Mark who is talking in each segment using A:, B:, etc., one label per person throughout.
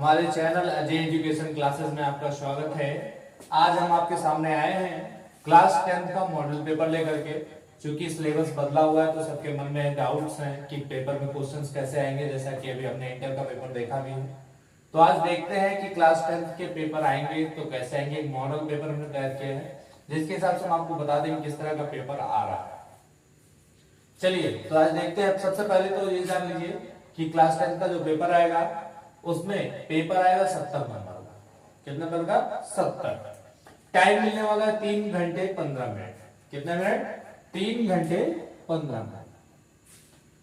A: हमारे channel Ajay education classes में आपका स्वागत है। आज हम आपके सामने आए हैं क्लास 10 का मॉडल पेपर लेकर के। क्योंकि सिलेबस बदला हुआ है तो सबके मन में डाउट्स हैं कि पेपर में क्वेश्चंस कैसे आएंगे, जैसा कि अभी हमने इंटर का पेपर देखा भी है। तो आज देखते हैं कि क्लास 10 के पेपर आएंगे तो कैसे आएंगे। एक मॉडल पेपर हमने तैयार किया है जिसके हिसाब से हम आपको बता देंगे किस तरह का पेपर आ रहा है। चलिए तो आज देखते हैं। सबसे पहले तो ये जान लीजिए कि क्लास 10 का जो पेपर आएगा उसमें पेपर आएगा 70 नंबर का। कितने नंबर का? 70। टाइम मिलने वाला है 3 घंटे 15 मिनट। कितने मिनट? 3 घंटे 15 मिनट।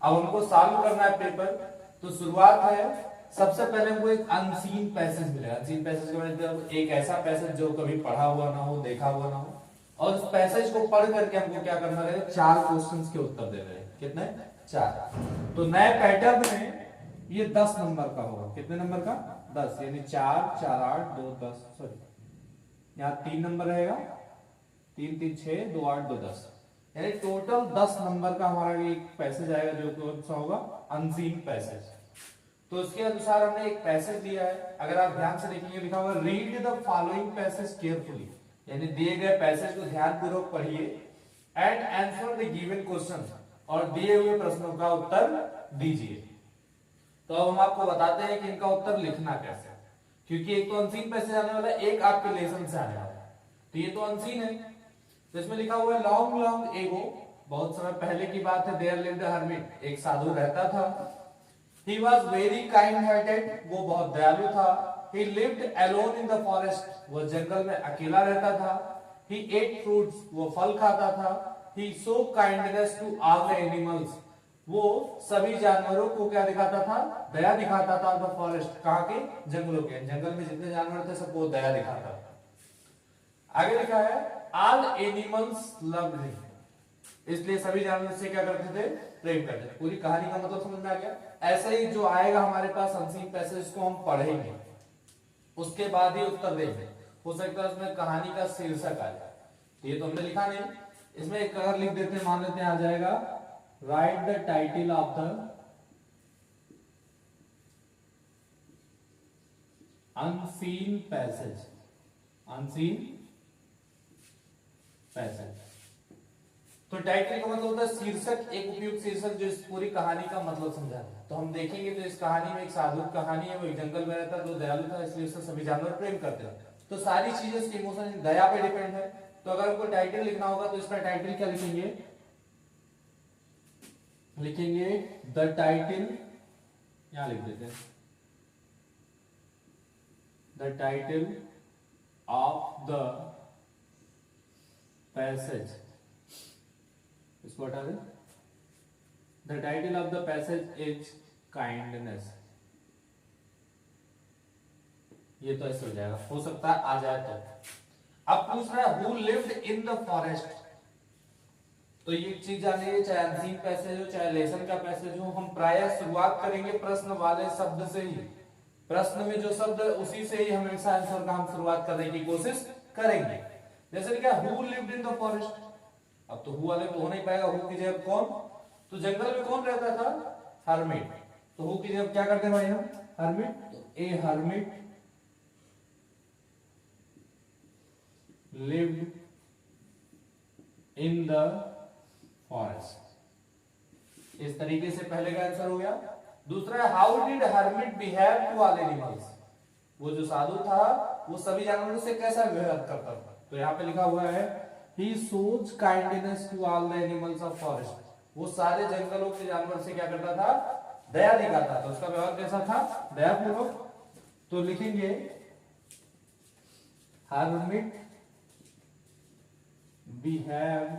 A: अब हमको सॉल्व करना है पेपर। तो शुरुआत है, सबसे पहले हमको एक अनसीन पैसेज मिलेगा। अनसीन पैसेज का मतलब एक ऐसा पैसेज जो कभी पढ़ा हुआ ना हो, देखा हुआ ना हो, और उस पैसेज को पढ़ करके हमको क्या करना रहेगा? 4 क्वेश्चंस के उत्तर दे रहे हैं। कितने? 4। तो नए पैटर्न में ये 10 नंबर का होगा। कितने नंबर का? 10, यानी 4 4 8 2 10, सॉरी यहाँ 3 नंबर रहेगा, 3 3 6 2 8 2 10, यानी टोटल 10 नंबर का हमारा एक पैसेज आएगा जो कौन सा होगा? Unseen passage. तो इसके अनुसार हमने एक पैसेज दिया है। अगर आप ध्यान से देखेंगे लिखा हुआ read the following passage carefully, यानी दिए गए पैसेज को ध्यानपूर्वक पढ़िए and answer the given question, और दिए हुए प्रश्नों का उत्तर दीजिए। तो अब हम आपको बताते हैं कि इनका उत्तर लिखना कैसे, क्योंकि एक तो अनसीन पैसेज आने वाला है, एक आपके लेसन से आने वाला है। तो ये तो अनसीन है। तो इसमें लिखा हुआ है लॉन्ग लॉन्ग एगो, बहुत समय पहले की बात है, देयर लिव्ड अ हर्मिट, एक साधु रहता था। He was very kind-hearted, वो बहुत दयालु था। He lived alone in the forest, वो जंगल में अकेला रहता था। He ate fruits, वो फल खाता था। He showed kindness to all the animals, वो सभी जानवरों को क्या दिखाता था? दया दिखाता था। The forest, कहाँ के? जंगलों के। जंगल में जितने जानवर थे सबको दया दिखाता था। आगे लिखा है all animals loved him, इसलिए सभी जानवर से क्या करते थे? प्रेम करते थे। पूरी कहानी का मतलब समझ में आ गया। ऐसा ही जो आएगा हमारे पास अनसीन पैसेज को हम पढ़ेंगे, उसके बाद ही उत्तर देंगे। हो सकता है उसमें कहानी का शीर्षक आ जाए, ये तो हमने लिखा नहीं। इसमें एक अगर लिख देते हैं, मान लेते हैं आ जाएगा right the title of the unseen passage. Unseen passage तो टाइटल का मतलब होता है शीर्षक, एक उपयुक्त शीर्षक जो इस पूरी कहानी का मतलब समझा। तो हम देखेंगे तो इस कहानी में एक साधु कहानी है, वो एक जंगल में रहता, जो दयालु था, इसलिए उससे सभी जानवर प्रेम करते हैं। तो सारी चीजें इसके इमोशन दया पे डिपेंड है। तो अगर हमको टाइटल लिखना होगा तो इसका टाइटल क्या लिखेंगे? लिखेंगे द टाइटल, यहां लिख देते हैं the title of the passage, इसको हटा दें। The title of the passage is kindness. ये तो ऐसे हो जाएगा, हो सकता है आ जाए तो। अब पूछ रहा है who lived in the forest, तो ये चीज जानिए, चाहे अनसीन पैसेज हो चाहे लेसन का पैसेज हो, हम प्रायः शुरुआत करेंगे प्रश्न वाले शब्द से ही। प्रश्न में जो शब्द है उसी से ही हमेशा आंसर का हम शुरुआत करने की कोशिश करेंगे। जैसे क्या who lived in the forest, अब तो हु वाले तो हो नहीं पाएगा, हु की जगह कौन? तो जंगल में कौन रहता था? हर्मिट। तो हु की जगह क्या करते हैं भाई हम? हर्मिट। तो a hermit lived in the forest. इस तरीके से पहले का आंसर हो गया। दूसरा है how did hermit behave to all animals, वो जो साधु था वो सभी जानवरों से कैसा व्यवहार करता था? तो यहाँ पे लिखा हुआ है He shows kindness to all the animals of forest, वो सारे जंगलों के जानवर से क्या करता था? दया दिखाता था। तो उसका व्यवहार कैसा था? दयापूर्वक। तो लिखेंगे hermit behave,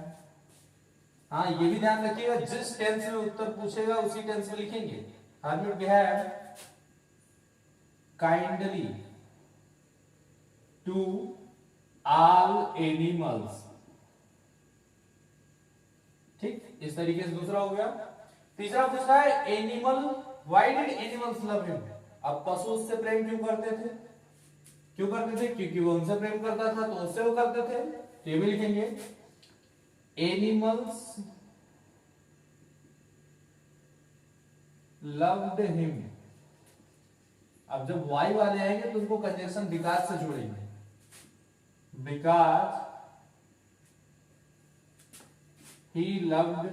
A: हाँ ये भी ध्यान रखिएगा, जिस टेंस में उत्तर पूछेगा उसी टेंस में लिखेंगे। hermit behave kindly to all animals, ठीक, इस तरीके से दूसरा हो गया। तीसरा पूछा है animal, why did animals love him, अब पशु उससे प्रेम क्यों करते थे? क्यों करते थे? क्योंकि वो उनसे प्रेम करता था तो उससे वो करते थे। तो ये भी लिखेंगे एनिमल्स लव्ड हिम अब जब वाई वाले आएंगे तो उनको कंजक्शन बिकॉज से जोड़ेंगे, बिकॉज ही लव्ड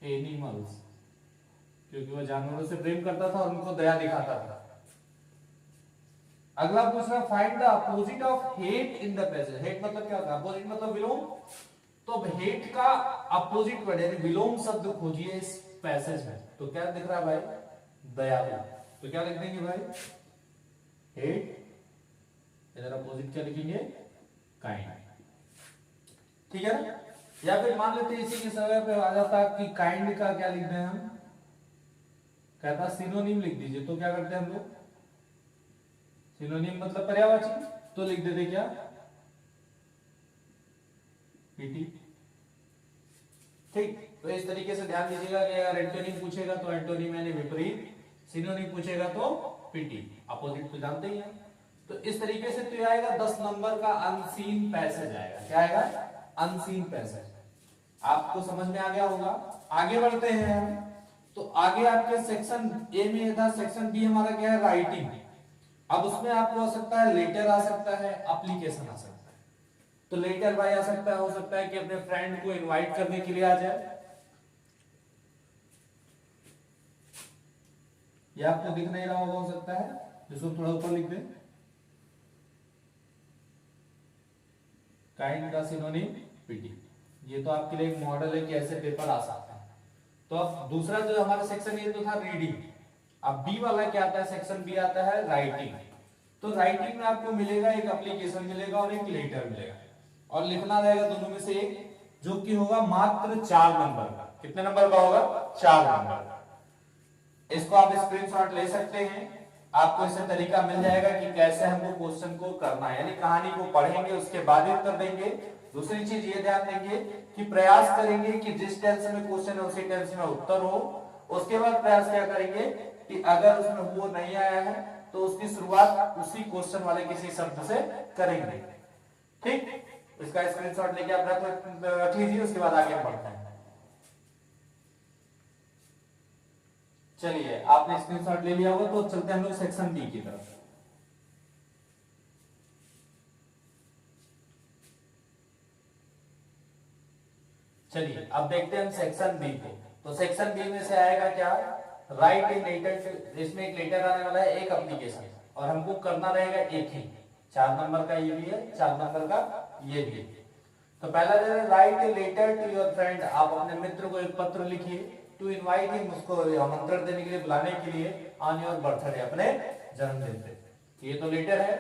A: एनिमल्स, क्योंकि वह जानवरों से प्रेम करता था और उनको दया दिखाता था। अगला पूछ रहा find the opposite of hate in the passage. Hate मतलब क्या होता है? अपोजिट मतलब विलोम। तो अब हेट का अपोजिट वर्ड यानी विलोम शब्द खोजिए इस पैसेज में। तो क्या दिख रहा है भाई? दया। तो क्या लिख देंगे भाई? हेट, इधर अपोजिट क्या लिखेंगे? काइंड। ठीक है ना? या फिर मान लेते इसी की जगह पे आ जाता कि काइंड का क्या लिख दें हम? कहता सिनोनिम लिख दीजिए। तो क्या करते हैं हम लोग? सिनोनिम मतलब पर्यायवाची, तो लिख देते क्या? पीटी। ठीक, तो इस तरीके से ध्यान दीजिएगा कि अगर एंटोनिम पूछेगा तो एंटोनिम यानी विपरीत, सिनोनिम पूछेगा तो पीटी, अपोजिट तो जानते ही हैं। तो इस तरीके से तो आएगा 10 नंबर का अनसीन पैसेज आएगा। क्या आएगा? Unseen passage. आपको समझ में आ गया होगा। आगे बढ़ते हैं हम। तो आगे आपके सेक्शन ए में था, सेक्शन बी हमारा क्या है? राइटिंग। अब उसमें आपको आ सकता है लेटर, आ सकता है एप्लीकेशन, आ सकता है। तो लेटर भाई आ सकता है, हो सकता है कि अपने फ्रेंड को इनवाइट करने के लिए आ जाए। ये आपको दिख नहीं रहा होगा, हो सकता है, जिसको थोड़ा ऊपर लिख दें। काइंड का सिनोनिम पीटी। ये तो आपके लिए एक मॉडल है कि ऐसे पेपर आ सकता है। तो अब दूसरा जो हमारा सेक्शन ये तो था रीडिंग। अब बी वाला क्या आता है? सेक्शन बी आता है राइटिंग। तो राइटिंग में आपको मिलेगा एक एप्लीकेशन मिलेगा और एक लेटर मिलेगा, और लिखना रहेगा दोनों में से एक, जो कि होगा मात्र 4 नंबर का। कितने नंबर का होगा? 4 नंबर का। इसको आप स्क्रीनशॉट ले सकते हैं। आपको इससे तरीका मिल जाएगा कि कैसे हमको क्वेश्चन को करना है, यानी कहानी को पढ़ेंगे उसके बाद ही उत्तर देंगे। दूसरी चीज ये ध्यान देंगे कि प्रयास करेंगे कि जिस टेंस में क्वेश्चन है उसी टेंस में उत्तर हो। उसके बाद प्रयास क्या करेंगे कि अगर उसमें वो नहीं आया है तो उसकी शुरुआत उसी क्वेश्चन वाले किसी शब्द से करेंगे। ठीक, इसका स्क्रीनशॉट लेके आप रख लीजिए, उसके बाद आगे बढ़ते हैं। चलिए, आपने स्क्रीनशॉट ले लिया होगा, तो चलते हैं हम लोग सेक्शन डी की तरफ। चलिए अब देखते हैं हम सेक्शन बी को। तो सेक्शन बी में से आएगा क्या? राइट इन लेटर। इसमें एक लेटर आने वाला है, एक एप्लीकेशन, और हमको करना रहेगा एक ही। 4 नंबर का ये भी है, 4 नंबर का ये भी। तो पहला दे रहा है write a letter to your friend. आप अपने मित्र को एक पत्र लिखिए, टू इनवाइट हिम, उसको आमंत्रण देने के लिए, बुलाने के लिए, ऑन योर बर्थडे, अपने जन्मदिन पे। ये तो लेटर है।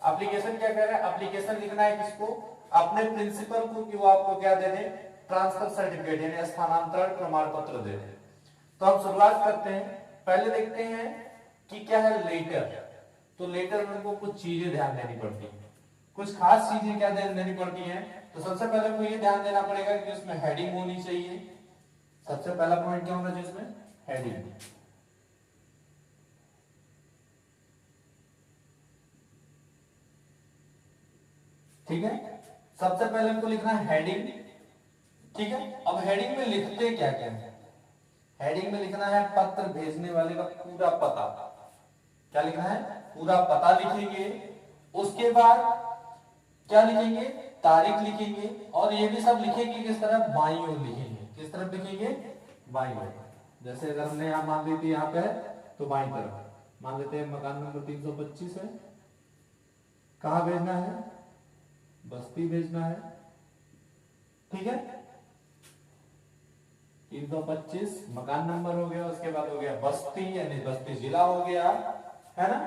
A: एप्लीकेशन क्या कह रहा है? एप्लीकेशन लिखना है किसको? अपने प्रिंसिपल को, कि वो आपको क्या दे दे? ट्रांसफर सर्टिफिकेट यानी स्थानांतरण प्रमाण पत्र दे दे। तो हम शुरुआत करते हैं। पहले देखते हैं कि क्या है लेटर। तो लेटर में हमको कुछ चीजें ध्यान देनी पड़ती है, कुछ खास चीजें क्या ध्यान देनी पड़ती हैं। तो सबसे पहले हमको ये ध्यान देना पड़ेगा कि उसमें हेडिंग होनी चाहिए। सबसे पहला पॉइंट क्या होना चाहिए? उसमें हेडिंग। ठीक है, सबसे पहले हमको लिखना है हेडिंग। ठीक है, अब हेडिंग में लिखते क्या क्या है? हेडिंग में लिखना है पत्र भेजने वाले का पूरा पता। क्या लिखना है? पूरा पता लिखेंगे। उसके बाद क्या लिखेंगे? तारीख लिखेंगे। और ये भी सब लिखेंगे किस तरह? बाईं ओर लिखेंगे। किस तरफ लिखेंगे? बाईं ओर। जैसे अगर हमने यहां मान ली थी, यहां पे है तो बाईं तरफ मान लेते हैं। मकान नंबर 325 है। कहां भेजना है? बस्ती भेजना है। ठीक है, 325 मकान नंबर हो गया। उसके बाद हो गया बस्ती, यानी बस्ती जिला हो गया, है ना।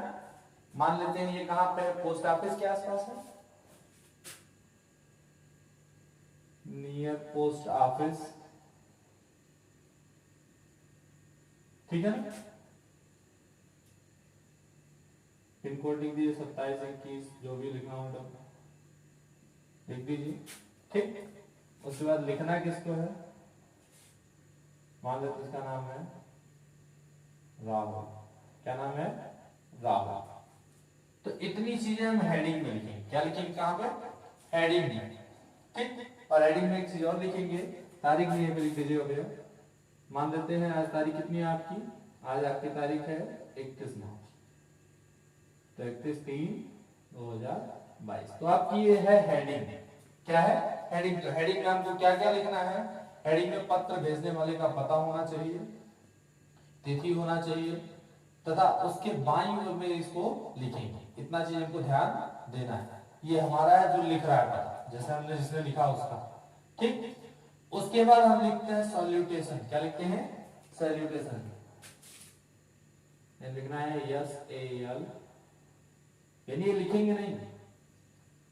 A: मान लेते हैं ये कहां पे? पोस्ट ऑफिस के आसपास है, नियर पोस्ट ऑफिस। ठीक है ना। पिन कोड लिख दीजिए 2721, जो भी लिखना हो लिख दीजिए। ठीक, उसके बाद लिखना किसको है? मान लेते इसका नाम है राहुल। क्या नाम है? राहुल। तो इतनी चीजें हम हेडिंग में लिखेंगे। क्या लिखेंगे? कहां पे? हेडिंग में। ठीक, और हेडिंग में एक चीज और लिखेंगे, तारीख नहीं है, लिख दीजिएगा भैया। मान लेते हैं आज तारीख कितनी है आपकी? आज आपकी तारीख है 21 मार्च, तो 31/3/2022। तो आपकी ये है हेडिंग। क्या है? हेडिंग। तो हेडिंग में हमको क्या क्या लिखना है? हेडिंग में पत्र भेजने वाले का पता होना चाहिए, तिथि होना चाहिए, तथा उसके बाईं ओर में इसको लिखेंगे। इतना चीज हमको ध्यान देना है। ये हमारा है जो लिख रहा है पता, जैसे हमने जिसने लिखा उसका। ठीक। उसके बाद हम लिखते हैं सॉल्यूटेशन। क्या लिखते हैं? सॉल्यूटेशन। लिखना है SAL, यानी ये लिखेंगे नहीं।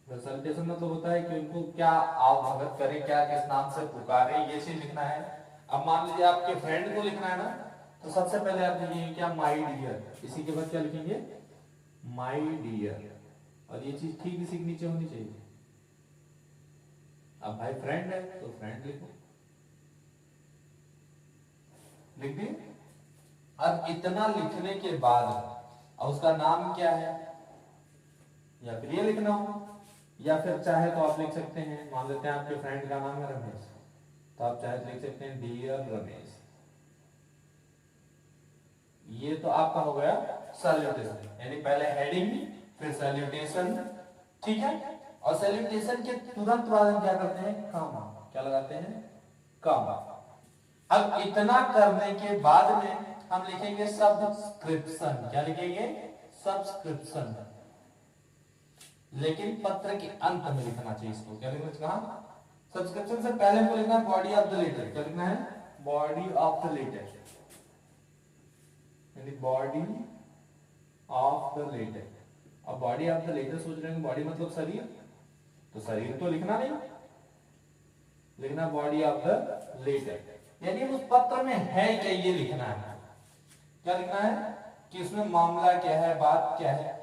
A: सॉल्यूटेशन मतलब होता है कि उनको क्या आवभगत करें, क्या किस नाम से पुकारे, ये चीज लिखना है। अब मान लीजिए आपके फ्रेंड को लिखना है ना, तो सबसे पहले आप लिखेंगे क्या? My dear. इसी के बाद क्या लिखेंगे? My dear. और ये चीज ठीक इसी के नीचे होनी चाहिए। अब भाई फ्रेंड है तो फ्रेंड लिखो, लिख दिए। अब इतना लिखने के बाद अब उसका नाम क्या है, या फिर ये लिखना हो, या फिर चाहे तो आप लिख सकते हैं, मान लेते हैं आपके फ्रेंड का नाम है रमेश, तो आप चाहे तो लिख सकते हैं डियर रमेश। ये तो आपका हो गया सैल्यूटेशन, यानी पहले हेडिंग फिर सैल्यूटेशन। ठीक है। और सैल्यूटेशन के तुरंत बाद हम क्या करते हैं? कॉमा। क्या लगाते हैं? कॉमा। अब इतना करने के बाद में हम लिखेंगे सब्सक्रिप्शन। क्या लिखेंगे? सब्सक्रिप्शन। लेकिन पत्र के अंत में लिखना चाहिए इसको। क्या लिखना चाहिए? सब्सक्रिप्शन से पहले हमको लिखना है बॉडी ऑफ द लेटर। क्या लिखना है? बॉडी ऑफ द लेटर, यानी बॉडी ऑफ द लेटर। अब बॉडी ऑफ द लेटर सोच रहे हैं बॉडी मतलब शरीर, तो शरीर तो लिखना नहीं, लिखना बॉडी ऑफ द लेटर, यानी उस पत्र में है क्या ये लिखना है। क्या लिखना है? कि उसमें मामला क्या है, बात क्या है।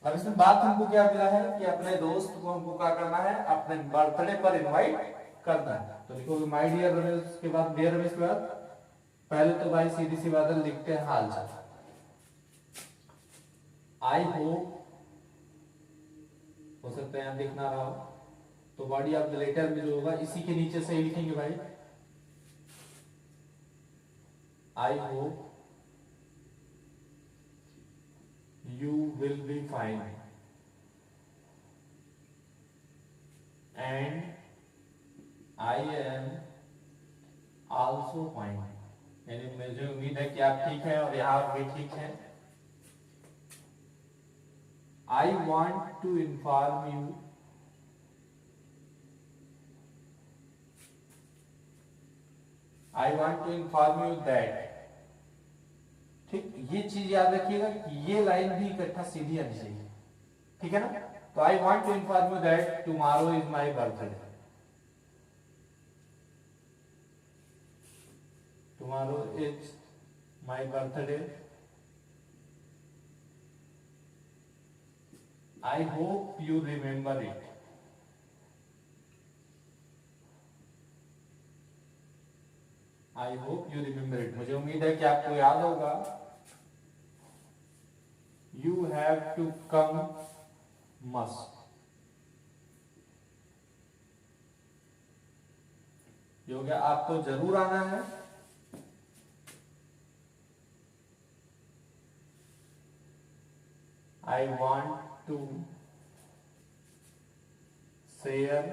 A: अब इसमें बात हमको क्या मिला है कि अपने दोस्त को हमको क्या करना है? अपने बर्थडे पर इनवाइट करना है। तो लिखोगे माय डियर रमेश के बाद डियर रमेश के बाद पहले तो भाई सीधी सी बात लिखते हैं हाल चाल। आई होप, हो सकता है यहां दिख ना रहा हो, तो बॉडी ऑफ द लेटर में जो होगा इसी के नीचे से ही लिखेंगे भाई। I hope you will be fine and I am also fine, यानी मुझे उम्मीद है कि आप ठीक हैं और यहाँ भी ठीक हैं। I want to inform you that, ठीक। ये चीज याद रखिएगा कि ये लाइन भी इकट्ठा सीधी आनी चाहिए, ठीक है ना। तो I want to inform you that tomorrow is my birthday. Tomorrow is my birthday. I hope you remember it. I hope you remember it, मुझे उम्मीद है कि आपको याद होगा। You have to come must, ये हो गया आपको जरूर आना है। I want to share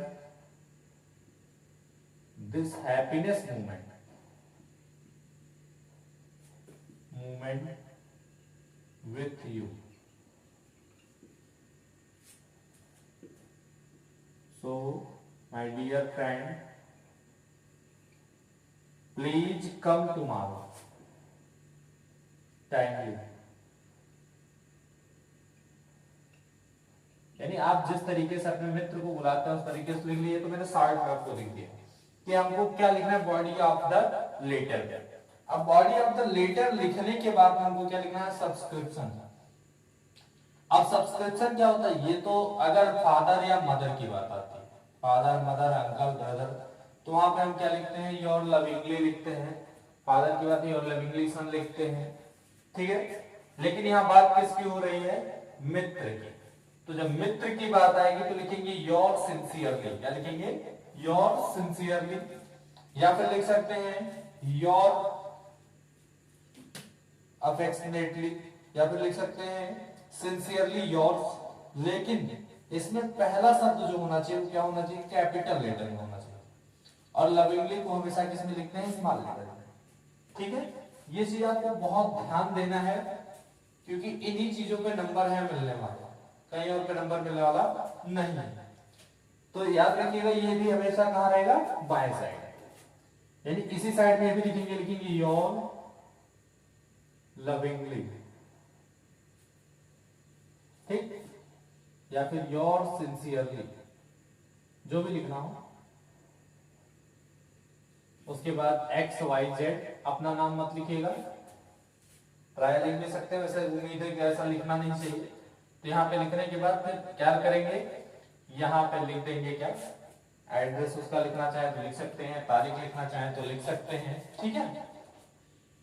A: this happiness moment with you. So, my dear friend, please come tomorrow timely. यानी आप जिस तरीके से अपने मित्र को बुलाते हैं उस तरीके से लिख लिए। तो मैंने शॉर्ट में आपको लिख दिया कि हमको क्या लिखना है? Body of the letter. अब बॉडी ऑफ द लेटर लिखने के बाद हमको क्या लिखना है? सब्सक्रिप्शन। अब सब्सक्रिप्शन क्या होता है? ये तो अगर फादर या मदर की बात आती है, फादर मदर अंकल ब्रदर, तो वहां पे हम क्या लिखते हैं? योर लविंगली लिखते हैं। फादर की बात योर लविंगली सन लिखते हैं, ठीक है। लेकिन यहाँ बात किसकी हो रही है? मित्र की। तो जब मित्र की बात आएगी तो लिखेंगे योर सिंसियरली। क्या लिखेंगे? Your sincerely. या फिर लिख सकते हैं योर अफेक्शनेटली। या फिर लिख सकते हैं सिंसियरली योर्स, लेकिन इसमें पहला शब्द जो होना चाहिए वो क्या होना चाहिए, कैपिटल लेटर में होना चाहिए। और लविंगली को हमेशा किसमें लिखते हैं, स्मॉल लेटर में। ठीक है, ये चीज आपको बहुत ध्यान देना है, क्योंकि इन्हीं चीजों पे नंबर है मिलने वाला, कहीं और पे नंबर मिलने वाला नहीं है। तो याद रखिएगा ये भी हमेशा कहां रहेगा, बाएं साइड, यानी इसी साइड में भी लिखेंगे योर लविंगली, ठीक, या फिर योर सिंसियरली, जो भी लिखना हो। उसके बाद एक्स वाई जेड, अपना नाम मत लिखिएगा, ट्रायल लिख भी सकते हैं, वैसे उम्मीद है कि ऐसा लिखना नहीं चाहिए। तो यहाँ पे लिखने के बाद फिर क्या करेंगे, यहाँ पे लिख देंगे क्या, एड्रेस उसका लिखना चाहे तो लिख सकते हैं, तारीख लिखना चाहे तो लिख सकते हैं। ठीक है,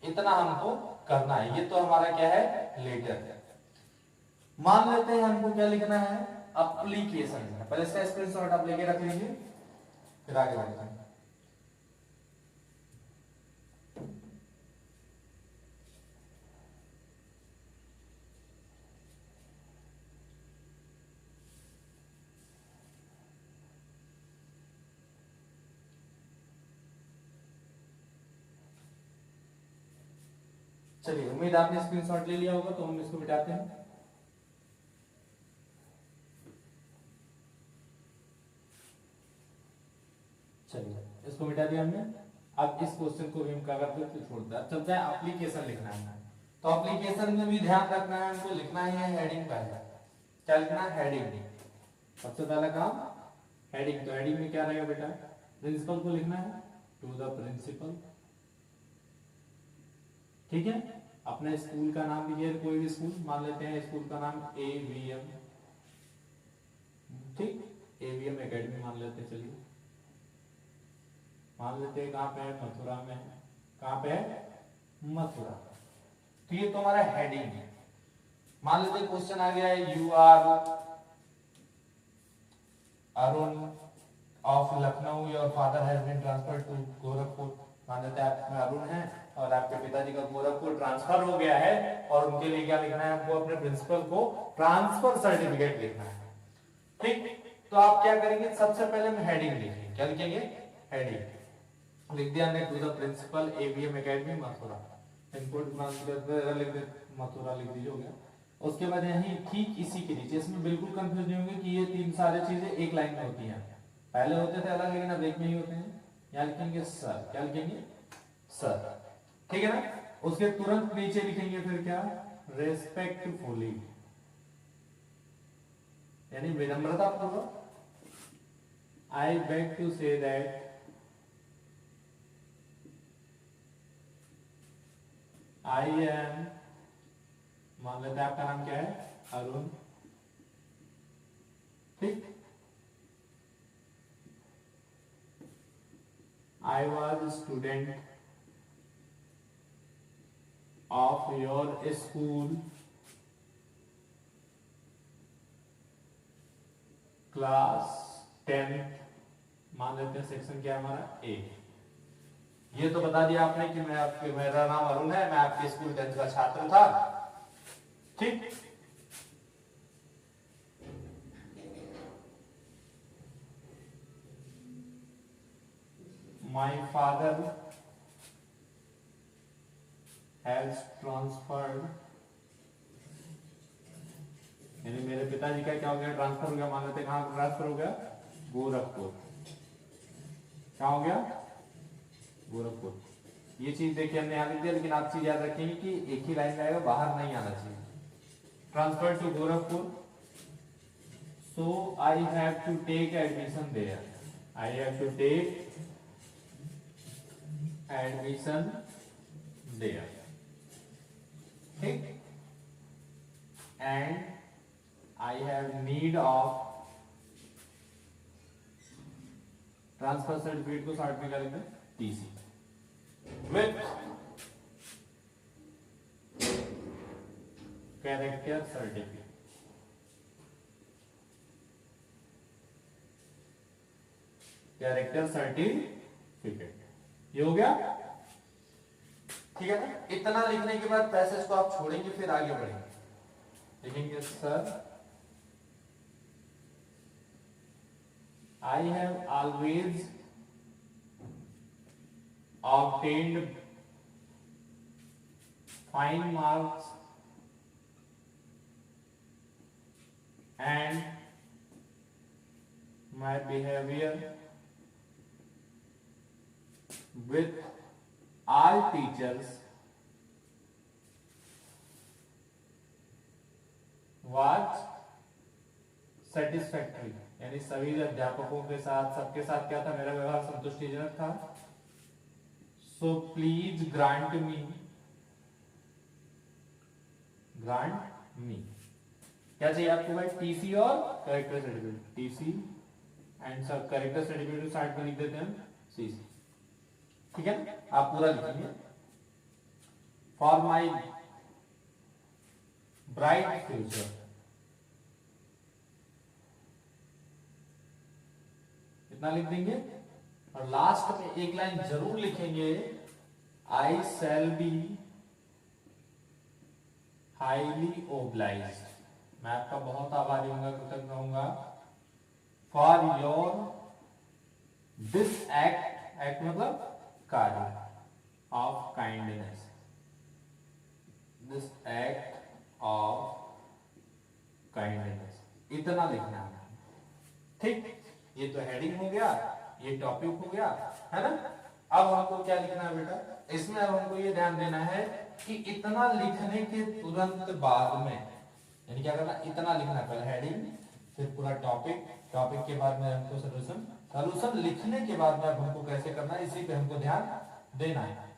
A: इतना हमको करना है। ये तो हमारा क्या है, लेटर। मान लेते हैं हमको क्या लिखना है, एप्लीकेशन। पहले इसका स्क्रीनशॉट आप लेके रख लीजिए, फिर आगे बढ़ते हैं। चलिए, उम्मीद आपने स्क्रीनशॉट ले लिया होगा, तो हम इसको मिटाते हैं। चलिए, इसको मिटा दिया हमने। अब इस क्वेश्चन को भी हम क्या करते हैं, छोड़ते हैं। चलते हैं, एप्लीकेशन लिखना है। तो एप्लीकेशन में भी ध्यान रखना है हमको, लिखना है हेडिंग पहले। क्या लिखना है, हेडिंग। सबसे पहला काम हेडिंग। तो हेडिंग में क्या रहेगा बेटा, प्रिंसिपल को लिखना है, टू द प्रिंसिपल। ठीक है, अपने स्कूल का नाम लीजिए, कोई भी स्कूल मान लेते हैं, स्कूल का नाम AVM, ठीक, AVM एकेडमी मान लेते हैं। चलिए, मान लेते हैं कहां पे है, मथुरा में है। कहां पे है, मथुरा। तो ये तो हमारा हेडिंग है। मान लेते हैं क्वेश्चन आ गया है, you are Arun of Lucknow, your father has been transferred to Gorakhpur. मान लेते हैं आप अरुण हैं और आपके पिताजी का गोरखपुर ट्रांसफर हो गया है, और उनके लिए क्या लिखना है हमको, अपने प्रिंसिपल को ट्रांसफर सर्टिफिकेट लिखना है। ठीक, तो आप क्या करेंगे, सबसे पहले हम हेडिंग लिखेंगे। क्या लिखेंगे, हेडिंग लिख दिया हमने, to the principal AVM academy Mathura. Input लिख दे, मथुरा लिख दीजिए, हो गया। उसके बाद यही ठीक इसी के नीचे, इसमें बिल्कुल कंफ्यूज नहीं होंगे कि ये तीन सारी चीजें एक लाइन में होती हैं। पहले होते थे अलग, लेकिन अब एक में ही होते हैं। यहाँ लिखेंगे सर। क्या लिखेंगे, सर। ठीक है ना। उसके तुरंत नीचे लिखेंगे फिर क्या, रेस्पेक्टफुली, यानी विनम्रता पूर्वक। I beg to say that I am, मान लेते हैं आपका नाम क्या है, अरुण। ठीक, I was student of your school class 10th, मान लेते हैं सेक्शन क्या है हमारा, A। ये तो बता दिया आपने कि मेरा नाम अरुण है, मैं आपके स्कूल 10th का छात्र था। ठीक, माई फादर हैज ट्रांसफर्ड, यानी मेरे पिताजी का क्या हो गया, ट्रांसफर हो गया। मान लेते हैं कहां ट्रांसफर हो गया, गोरखपुर। क्या हो गया, गोरखपुर। ये चीज देखिए हमने यहाँ लिख दिया, लेकिन आप चीज याद रखेंगे कि एक ही लाइन रहेगा, बाहर नहीं आना चाहिए। Transfer to Gorakhpur, so I have to take admission there. I have to take admission there. ठीक, and I have need of, transfer certificate को शॉर्ट में क्या लिखते हैं, TC, with character certificate. Character certificate, ये हो गया। ठीक है ना। इतना लिखने के बाद पैसेज को आप छोड़ेंगे, फिर आगे बढ़ेंगे। लिखेंगे sir I have always obtained fine marks and my behavior with all teachers was satisfactory, यानी सभी अध्यापकों के साथ, सबके साथ क्या था, मेरा व्यवहार संतुष्टिजनक था। सो प्लीज ग्रांट मी क्या चाहिए आपको भाई, टीसी और कैरेक्टर सर्टिफिकेट। टीसी एंड सब कैरेक्टर सर्टिफिकेट साइड में लिख देते हैं सीसी, ठीक है ना। आप पूरा लिखेंगे, फॉर माई ब्राइट फ्यूचर, इतना लिख देंगे। और लास्ट में एक लाइन जरूर लिखेंगे, आई शैल बी हाईली ओब्लाइज्ड, मैं आपका बहुत आभारी होऊंगा, कृतज्ञ होऊंगा, for your this act, act मतलब कार्य, of kindness, this act of kindness, इतना लिखना है, ठीक। ये तो हेडिंग हो गया, ये टॉपिक हो गया, है ना। अब हमको क्या लिखना है बेटा, इसमें अब हमको ये ध्यान देना है कि इतना लिखने के तुरंत बाद में, यानी क्या करना, इतना लिखना है, पहले हेडिंग, फिर पूरा टॉपिक, टॉपिक के बाद में हमको सॉल्यूशन, सॉल्यूशन लिखने के बाद में अब हमको कैसे करना है, इसी पे हमको ध्यान देना है।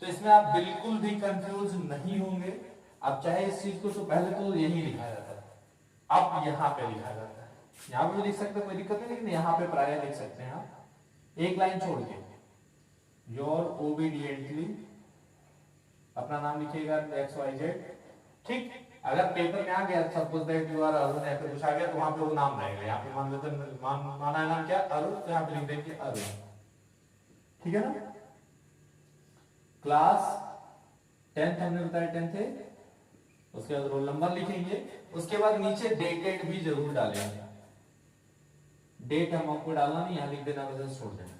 A: तो इसमें आप बिल्कुल भी कंफ्यूज नहीं होंगे। अब चाहे इस चीज को तो पहले तो यही लिखा जाता है, अब यहाँ पे लिखा जाता है, यहाँ पे भी लिख सकते हैं, कोई दिक्कत नहीं, लेकिन यहाँ पे प्राय लिख सकते हैं आप, एक लाइन छोड़ के, योर ओबीडियंटली, अपना नाम लिखिएगा XYZ, ठीक। अगर पेपर में आ गया suppose that you are Arun, या फिर कुछ आ गया तो वहां पे वो नाम रहेगा, यहाँ पे मान लेते हैं, माना है नाम क्या, अरुण, तो यहाँ पे लिख देंगे अरुण, ठीक है ना। क्लास 10th हमने बताया 10th है, उसके बाद रोल नंबर लिखेंगे, उसके बाद नीचे डेटेड भी जरूर डालेंगे, डेट हम आपको डालना नहीं, यहाँ लिख देना, बस छोड़ देना।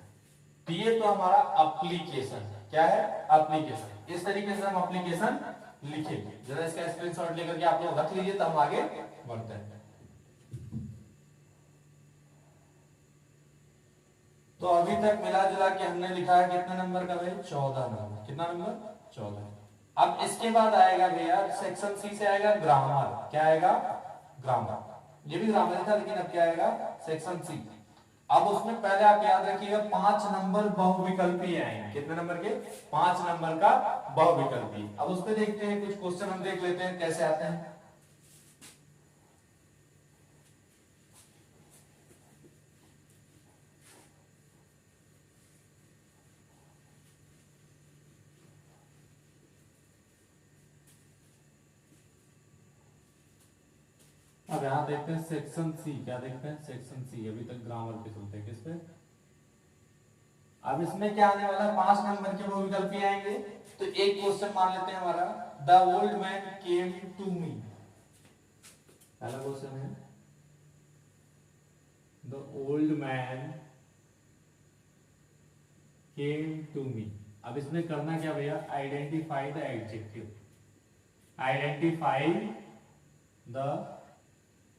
A: तो ये तो हमारा एप्लीकेशन है, क्या है, एप्लीकेशन। इस तरीके से हम एप्लीकेशन लिखेंगे, जरा इसका स्क्रीनशॉट लेकर के आप लोग रख लीजिए, तो हम आगे बढ़ते हैं। तो अभी तक मिला जुला के हमने लिखा है कितने नंबर का भाई, 14 नंबर, कितना नंबर, 14। अब इसके बाद आएगा भैया सेक्शन सी से आएगा ग्रामर, क्या आएगा, ग्रामर, ये भी ग्रामर था, लेकिन अब क्या आएगा, सेक्शन सी। अब उसमें पहले आप याद रखिएगा 5 नंबर बहुविकल्पी आएंगे, कितने नंबर के, 5 नंबर का बहुविकल्पी। अब उस पर देखते हैं, कुछ क्वेश्चन हम देख लेते हैं कैसे आते हैं। अब यहां देखते हैं सेक्शन सी, क्या देखते हैं, सेक्शन सी, अभी तक ग्रामर पे चलते हैं, किस पे। अब इसमें क्या आने वाला है, 5 नंबर के बहुविकल्पी आएंगे। तो एक क्वेश्चन मान लेते हैं हमारा, the old man came to me, पहला क्वेश्चन है, the old man came to me. अब इसमें करना क्या भैया, identify the adjective, identify the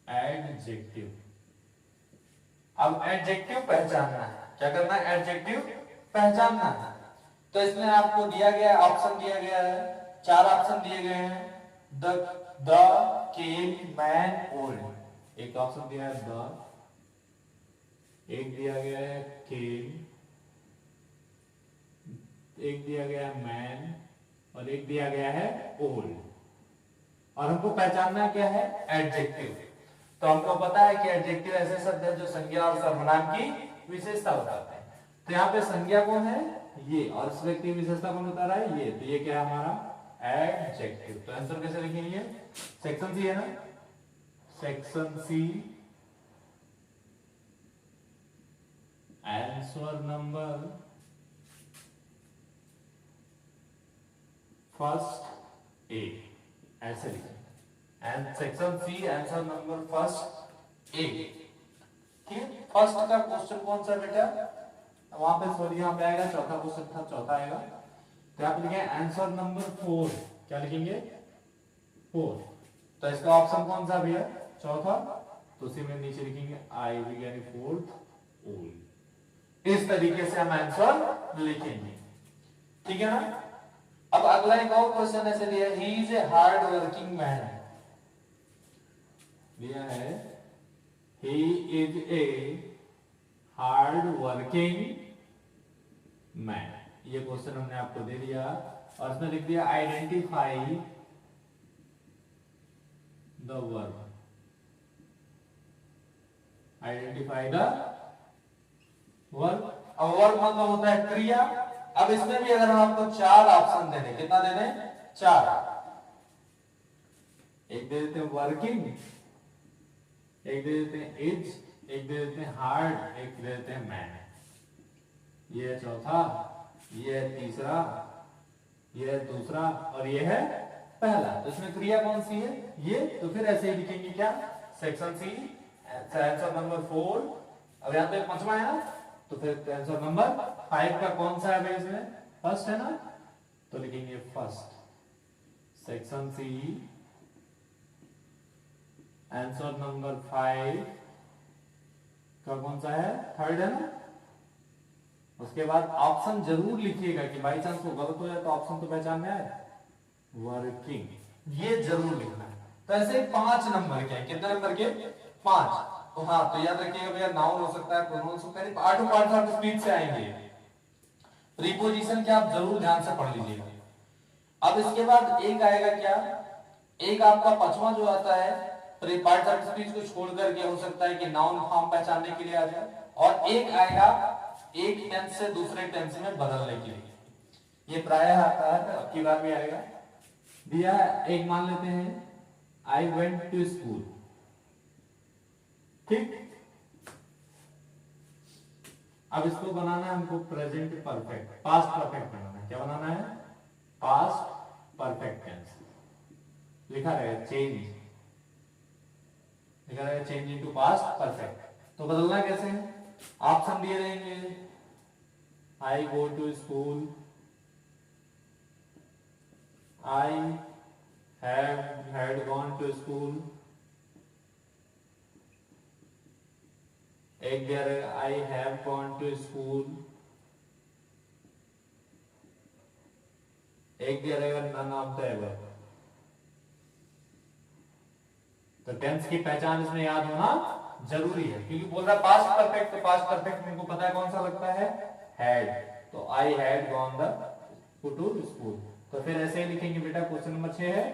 A: adjective. अब एडजेक्टिव पहचानना है, क्या करना है, एडजेक्टिव पहचानना है। तो इसमें आपको दिया गया ऑप्शन, दिया गया है 4 ऑप्शन दिए गए हैं, द केम मैन ओल्ड, एक ऑप्शन दिया है द, एक दिया गया है केम, एक दिया गया है मैन, और एक दिया गया है ओल्ड। और हमको पहचानना क्या है, एडजेक्टिव। तो हमको पता है कि एडजेक्टिव ऐसे शब्द है जो संज्ञा और सर्वनाम की विशेषता बताते हैं। तो यहाँ पे संज्ञा कौन है, ये, और इस व्यक्ति की विशेषता कौन बता रहा है, ये। तो ये क्या है हमारा एडजेक्टिव। तो आंसर कैसे लिखेंगे, सेक्शन सी है ना, section C, answer number first A, ऐसे लिखेंगे। And section C answer number first A. ठीक है, फर्स्ट का क्वेश्चन कौन सा बेटा, वहां पे सॉरी यहाँ पे आएगा, चौथा क्वेश्चन था, चौथा आएगा। तो आप लिखेंगे आंसर नंबर 4। क्या लिखेंगे? 4। तो इसका ऑप्शन कौन सा भैया? चौथा। तो उसी में नीचे लिखेंगे आई यानी फोर्थ ओल। इस तरीके से हम आंसर लिखेंगे। ठीक है ना। अब अगला एक और क्वेश्चन ऐसे दिया है, he is a hard working man. दिया है he is a hard working man. ये क्वेश्चन हमने आपको दे दिया और इसमें लिख दिया identify the verb. Identify the verb. अब वर्ब मतलब होता है क्रिया। अब इसमें भी अगर हम आपको 4 ऑप्शन दे दें, कितना दे दें? 4। एक दे देते हैं वर्किंग, एक दे देते हैं इज, एक दे देते हैं हार्ड, एक दे देते हैं मैन। ये है चौथा, ये है तीसरा, ये है दूसरा और ये है पहला। तो इसमें क्रिया कौन सी है? ये। तो फिर ऐसे ही लिखेंगे क्या? Section C answer number 4। अब यहाँ पे पांचवा है ना, तो फिर आंसर नंबर 5 का कौन सा है इसमें? फर्स्ट है ना, तो लिखेंगे first. Section C answer number 5 का कौन सा है? थर्ड है ना। उसके बाद ऑप्शन जरूर लिखिएगा कि बाई चांस वो गलत हो जाए तो ऑप्शन तो पहचान में आए। वर्किंग, ये जरूर लिखना है। तो ऐसे 5 नंबर के, कितने नंबर के? 5। तो हाँ, तो याद रखिएगा भैया, नाउन हो सकता है, प्रोनाउन हो सकता है, आठों पार्ट आप स्पीड से आएंगे। प्रीपोजिशन के आप जरूर ध्यान से पढ़ लीजिएगा। अब इसके बाद एक आएगा क्या? एक आपका पांचवा जो आता है पार्ट ऑफ स्पीच को छोड़ करके हो सकता है कि नाउन फॉर्म पहचानने के लिए आ जाए, और एक आएगा एक टेंस से दूसरे टेंस में बदलने के लिए। ये प्रायः आता है, अब की बार भी आएगा। दिया एक मान लेते हैं आई वेंट टू स्कूल। ठीक। अब इसको बनाना है हमको प्रेजेंट परफेक्ट, पास्ट परफेक्ट बनाना है। क्या बनाना है? Past perfect tense. लिखा रहेगा चेंज, लिखा रहेगा चेंज इनटू पास्ट परफेक्ट। तो बदलना कैसे है? ऑप्शन दिए रहेंगे, I go to school, I had gone to school. एक दिया रहेगा I have gone to school, एक दिया रहेगा नन ऑफ द एबव। तो टेंस की पहचान इसमें याद होना जरूरी है, क्योंकि बोल रहा है पास्ट परफेक्ट, तो पास्ट परफेक्ट मेरे को पता है कौन सा लगता है? हैड। तो I had gone to school. तो फिर ऐसे ही लिखेंगे बेटा। क्वेश्चन नंबर 6 है,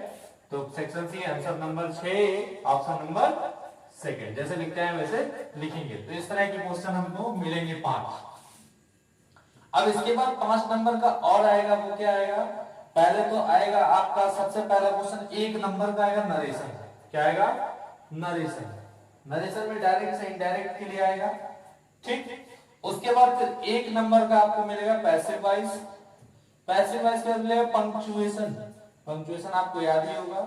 A: तो section C answer number 6 option number second. जैसे लिखते हैं वैसे लिखेंगे। तो इस तरह के क्वेश्चन हमको मिलेंगे 5। अब इसके बाद 5 नंबर का और आएगा, वो क्या आएगा? पहले तो आएगा आपका सबसे पहला क्वेश्चन 1 नंबर का आएगा नरेशन। क्या आएगा? नरेशन। नरेशन में डायरेक्ट से इनडायरेक्ट के लिए आएगा। ठीक। उसके बाद फिर 1 नंबर का आपको मिलेगा पैसिव वॉइस। पैसिव वॉइस का मिलेगा पंक्चुएशन। पंक्चुएशन आपको याद ही होगा,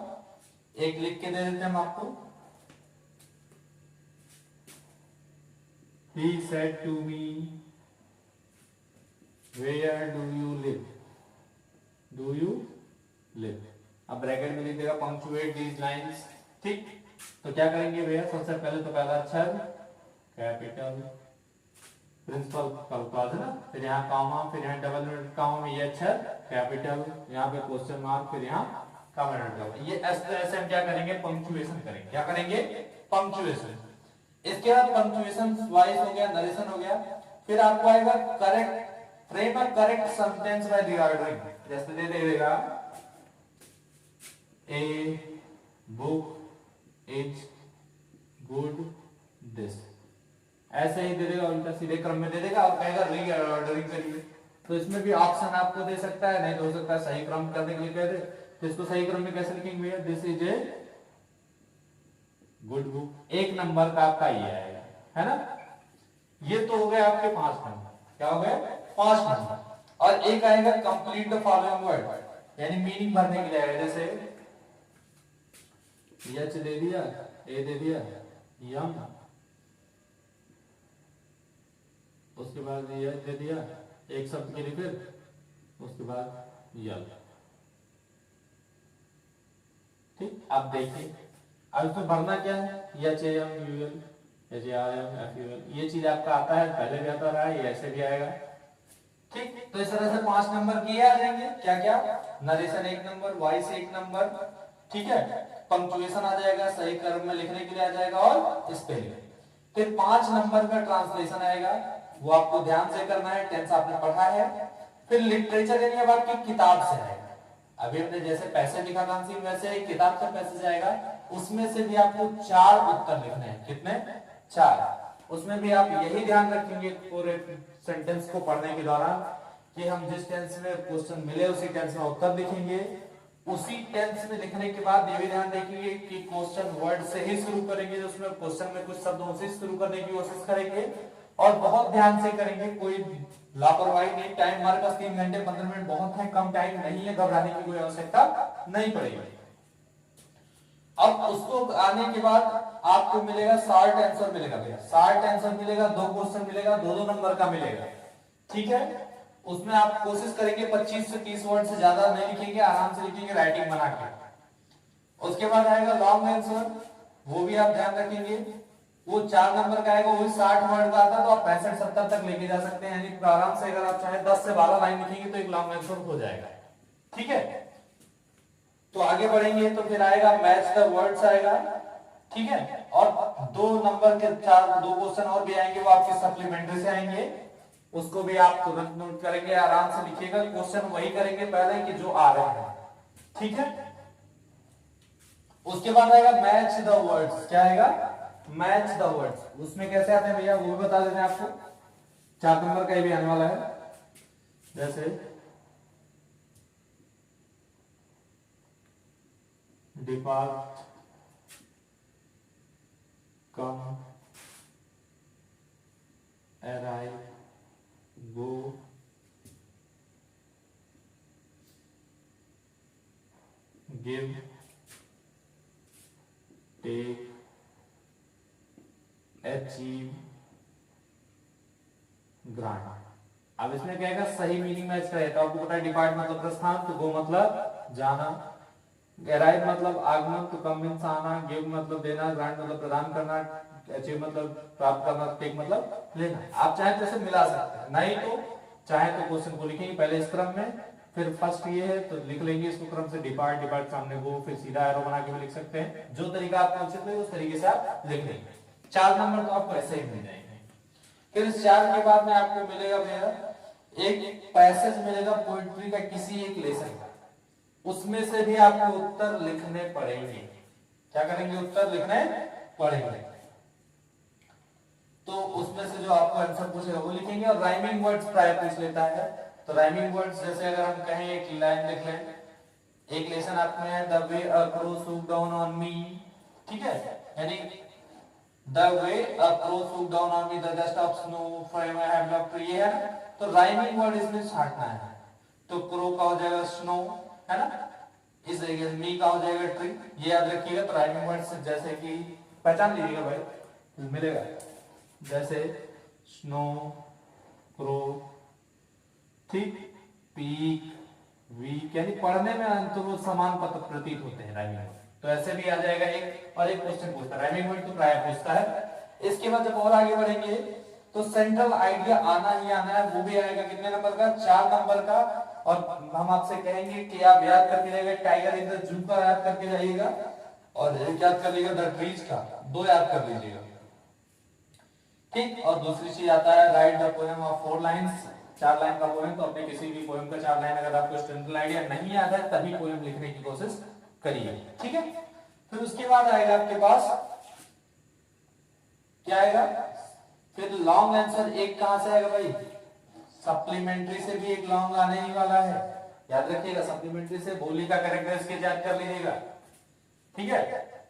A: एक लिख के दे देते हैं हम आपको। He said to me, where do you live? Do you live? अब ब्रैकेट में लिख देगा punctuate these lines। ठीक। तो क्या करेंगे भैया? सबसे पहले तो पहला अक्षर कैपिटल, प्रिंसिपल क्लॉज है ना, फिर यहाँ कॉमा, फिर यहाँ डबल इन्वर्टेड कॉमा में ये अक्षर कैपिटल, यहाँ पे क्वेश्चन मार्क, फिर यहाँ कॉमा इन्वर्टेड। ये ऐसे हम क्या करेंगे? पंक्चुएशन करेंगे। क्या करेंगे? पंक्चुएशन। इसके बाद पंक्चुएशन वाइज हो गया, नरेशन हो गया। फिर आपको आएगा correct frame a correct sentence by regarding. जैसे दे देगा a book is good this, ऐसे ही दे देगा, उल्टा सीधे क्रम में दे देगा और कहेगा रीऑर्डरिंग करिए। तो इसमें भी ऑप्शन आपको दे सकता है, नहीं तो हो सकता है सही क्रम करने के लिए कह दे। तो इसको सही क्रम में कैसे लिखेंगे भैया? This is a good book. 1 number का आपका ये आएगा, है ना। ये तो हो गए आपके 5 नंबर। क्या हो गए? 5 नंबर। और एक आएगा कंप्लीट द फॉलोइंग वर्ड। यानी मीनिंग भरने के लिए आएगा। जैसे एच दे दिया, ए दे दिया, यम, उसके बाद एच दे दिया एक शब्द के लिए, फिर उसके बाद यल। ठीक, आप देखिए अब इसमें भरना क्या है, H A M U L, H A R M F U L, ये चीज आपका आता है, पहले भी आता रहा है, ये ऐसे भी आएगा। ठीक, तो इस तरह से 5 नंबर किए आ जाएंगे। क्या क्या, नरेशन 1 नंबर, वॉइस 1 नंबर, ठीक है, पंक्चुएशन आ जाएगा, सही क्रम में लिखने के लिए आ जाएगा, और स्पेलिंग। फिर 5 नंबर का ट्रांसलेशन आएगा, वो आपको ध्यान से करना है, टेंस आपने पढ़ा है। फिर लिटरेचर यानी अब आपकी किताब से आएगा, अभी हमने जैसे पैसे लिखा था वैसे ही किताब से पैसे जाएगा, उसमें से भी आपको 4 उत्तर लिखने हैं। कितने, 4। उसमें भी आप यही ध्यान रखेंगे पूरे सेंटेंस को पढ़ने के दौरान कि हम जिस टेंस में क्वेश्चन मिले उसी टेंस में उत्तर लिखेंगे। उसी टेंस में लिखने के बाद ये भी ध्यान रखेंगे कि क्वेश्चन वर्ड से ही शुरू करेंगे, उसमें क्वेश्चन में कुछ शब्दों से शुरू करने की कोशिश करेंगे, और बहुत ध्यान से करेंगे, कोई लापरवाही नहीं। टाइम हमारे पास 3 घंटे 15 मिनट बहुत है, कम टाइम नहीं है, घबराने की कोई आवश्यकता नहीं पड़ेगी। अब उसको आने के बाद आपको मिलेगा शॉर्ट आंसर मिलेगा भैया, शॉर्ट आंसर मिलेगा, 2 क्वेश्चन मिलेगा, 2-2 नंबर का मिलेगा। ठीक है, उसमें आप कोशिश करेंगे 25 से 30 वर्ड से ज्यादा नहीं लिखेंगे, आराम से लिखेंगे राइटिंग बना के। उसके बाद आएगा लॉन्ग आंसर, वो भी आप ध्यान रखेंगे, वो 4 नंबर का आएगा, वो 60 वर्ड का आता है, तो आप 65-70 तक लेके जा सकते हैं, यानी आराम से अगर आप चाहे 10 से 12 लाइन लिखेंगे तो एक लॉन्ग आंसर हो जाएगा। ठीक है, तो आगे बढ़ेंगे तो फिर आएगा मैच द वर्ड्स आएगा। ठीक है, और 2 नंबर के 2 क्वेश्चन और भी आएंगे, वो आपके सप्लीमेंट्री से आएंगे, उसको भी आप तुरंत नोट करेंगे, आराम से लिखिएगा, क्वेश्चन वही करेंगे पहले कि जो आ रहे हैं। ठीक है, उसके बाद आएगा मैच द वर्ड्स, क्या आएगा, मैच द वर्ड्स। उसमें कैसे आते हैं भैया वो भी बता देते हैं आपको, 4 नंबर का ये भी आने वाला है। जैसे डिपार्ट, कम, अराइव, गो, गिव, टेक, अचीव, ग्रांट। अब इसमें क्या है, सही मीनिंग मैच करे तो आपको पता है, डिपार्ट मतलब प्रस्थान, तो गो मतलब जाना, अराइव मतलब आगमन, तो कन्विंस आना, गिव मतलब देना, ग्रांट मतलब प्रदान करना, अचीव मतलब प्राप्त करना, टेक मतलब लेना। आप चाहे तो इसे मिला सकते हैं, नहीं तो चाहे तो क्वेश्चन को लिखेंगे पहले इस क्रम में, फिर फर्स्ट ये है तो लिख लेंगे इसको क्रम से, डिपार्ट, डिपार्ट सामने गो, फिर सीधा एरो बना के भी लिख सकते हैं, जो तरीका आपको उचित लगे उस तरीके से आप लिख लेंगे। 4 नंबर तो आपको ऐसे ही मिल जाएंगे। फिर इस 4 के बाद में आपको मिलेगा मेरा एक पैसेज मिलेगा पोएट्री का किसी एक लेसन का, उसमें से भी आपको उत्तर लिखने पड़ेंगे। क्या करेंगे, उत्तर लिखने पड़ेंगे, तो उसमें से जो आपको आंसर पूछेगा वो लिखेंगे। और राइमिंग वर्ड्स प्राय पूछ लेता है, तो राइमिंग वर्ड्स जैसे अगर हम कहें एक लाइन लिख लें, एक लेसन आपने है the way a crow shook down on me, ठीक है, यानी the way a crow shook down on me the dust of snow from my hand of tree, ये है, तो राइमिंग वर्ड इसमें छांटना है, तो क्रो का हो जाएगा स्नो, है ना, इस तरीके से मी का हो जाएगा ट्री, ये याद रखिएगा। तो राइमिंग वर्ड्स जैसे कि पहचान लीजिएगा भाई, मिलेगा जैसे स्नो, क्रो, ठीक, पीक, वीक, यानी पढ़ने में अंतर समान प्रतीत होते हैं राइमिंग वर्ड, तो ऐसे भी आ जाएगा एक। और एक क्वेश्चन पूछता है राइमिंग वर्ड, तो प्राय पूछता है। इसके बाद जब और आगे बढ़ेंगे तो सेंट्रल आइडिया आना ही आना है, वो भी आएगा कितने नंबर का, 4 नंबर का। और हम आपसे कहेंगे कि आप याद करके जाइएगा, टाइगर इन द जू का याद करके जाइएगा, और एक याद कर लीजिएगा द ट्रीज का, 2 याद कर लीजिएगा, ठीक। और दूसरी चीज आता है right the poem of 4 lines, 4 line का पोएम, तो अपने किसी भी पोएम का 4 लाइन अगर आपको सेंट्रल आइडिया नहीं याद है तभी पोएम लिखने की कोशिश करिए, ठीक है। फिर उसके बाद आएगा आपके पास क्या आएगा, फिर लॉन्ग आंसर एक कहां से आएगा भाई, सप्लीमेंट्री से भी एक लॉन्ग आने ही वाला है, याद रखिएगा। सप्लीमेंट्री से बोली का कैरेक्टरिस्टिक याद कर लीजिएगा, ठीक है।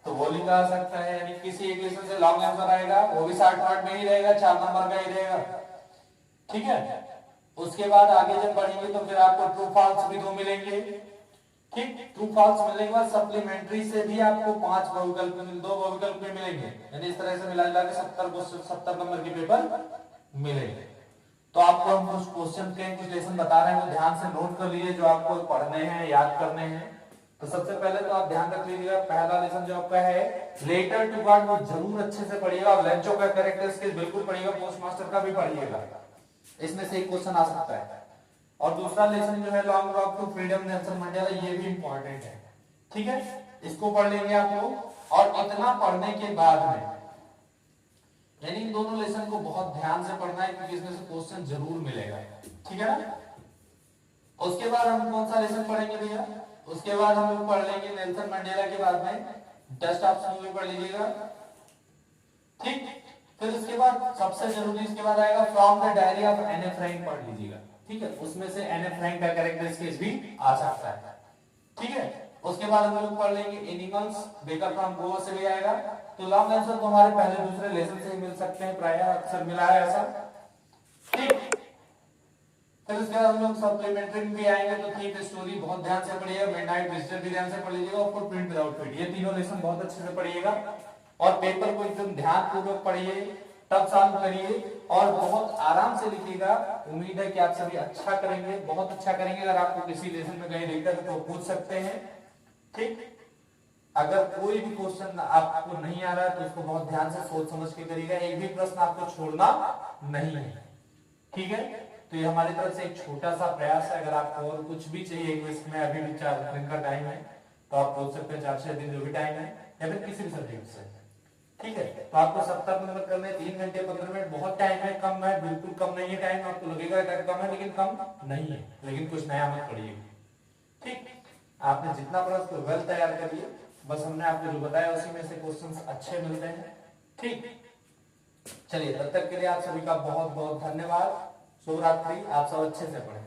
A: तो बोली का आ सकता है, यानी किसी एक लेसन से लॉन्ग आंसर आएगा, वो भी 60 वर्ड में ही रहेगा, 4 नंबर का ही रहेगा, ठीक है। उसके बाद आगे जब बढ़ेंगे तो फिर आपको ट्रू फॉल्स भी 2 मिलेंगे, ठीक, ट्रू फॉल्स मिलने के बाद सप्लीमेंट्री से भी आपको 5 बहुविकल्प दो बहुविकल्प मिलेंगे, यानी इस तरह से मिला जुला के 70 नंबर के पेपर मिलेंगे। तो आपको हम कुछ क्वेश्चन के कुछ लेसन बता रहे हैं, वो ध्यान से नोट कर लीजिए जो आपको पढ़ने हैं, याद करने हैं। तो सबसे पहले तो आप ध्यान रख लीजिएगा, पहला लेसन जो आपका है लेटर टू कार्ड, वो जरूर अच्छे से पढ़िएगा। लेंचो का कैरेक्टरिस्टिक्स बिल्कुल पढ़िएगा, पोस्टमास्टर का भी पढ़िएगा, इसमें से एक क्वेश्चन आ सकता है। और दूसरा लेसन जो है long walk to freedom Nelson Mandela, ये भी इंपॉर्टेंट है, ठीक है, इसको पढ़ लेंगे आप लोग। और इतना पढ़ने के बाद में यानी इन दोनों लेसन को बहुत ध्यान से पढ़ना है, क्योंकि इसमें से क्वेश्चन जरूर मिलेगा, ठीक है ना। उसके बाद हम कौन सा लेसन पढ़ेंगे भैया, उसके बाद हम लोग पढ़ लेंगे नेल्सन मंडेला के बाद में डस्ट ऑफ स्नो पढ़ लीजिएगा, ठीक। फिर उसके बाद सबसे जरूरी इसके बाद आएगा फ्रॉम द डायरी ऑफ एने फ्रैंक पढ़ लीजिएगा, ठीक है, उसमें से एने फ्रैंक का कैरेक्टरिस्टिक्स भी आ सकता है, ठीक है। उसके बाद हम लोग पढ़ लेंगे एनिमल्स, बेकर फ्रॉम गोवा से भी आएगा। तो लॉन्ग आंसर तो हमारे पहले दूसरे लेसन से ही मिल सकते हैं, प्राय अक्सर मिला है ऐसा, ठीक। फिर उसके बाद हम लोग सप्लीमेंट्री में भी आएंगे, तो ठीक स्टोरी बहुत ध्यान से पढ़िएगा, मिडनाइट विजिटर भी ध्यान से पढ़ लीजिएगा, और फुटप्रिंट विदाउट फीट, ये तीनों लेसन बहुत अच्छे से पढ़िएगा। और पेपर को एकदम ध्यान पूर्वक पढ़िए, तब सॉल्व करिए और बहुत आराम से लिखिएगा। उम्मीद है कि आप सभी अच्छा करेंगे, बहुत अच्छा करेंगे। अगर आपको किसी लेसन में कहीं दिक्कत है तो पूछ सकते हैं, ठीक। अगर कोई भी क्वेश्चन आपको नहीं आ रहा है तो उसको बहुत ध्यान से सोच समझ के करिएगा, एक भी प्रश्न आपको छोड़ना नहीं है, ठीक है। तो ये हमारी तरफ से एक छोटा सा प्रयास है। अगर आपको और कुछ भी चाहिए इंग्लिश में, अभी भी 4 दिन का टाइम है, तो आप पूछ सकते हैं, 4-6 दिन जो भी टाइम है, या फिर किसी भी सब्जेक्ट से, ठीक है। तो आपको 70 नंबर करने 3 घंटे 15 मिनट, बहुत टाइम है, कम है, बिल्कुल कम नहीं है टाइम। आपको लगेगा कि कम है, लेकिन कम नहीं है, लेकिन कुछ नया मत पढ़िए, ठीक। आपने जितना पढ़ा उसको वेल तैयार करिए, बस हमने आपको जो बताया उसी में से क्वेश्चंस अच्छे मिलते हैं, ठीक। चलिए, तब तक के लिए आप सभी का बहुत बहुत धन्यवाद। शुभ रात्रि, आप सब अच्छे से पढ़ें।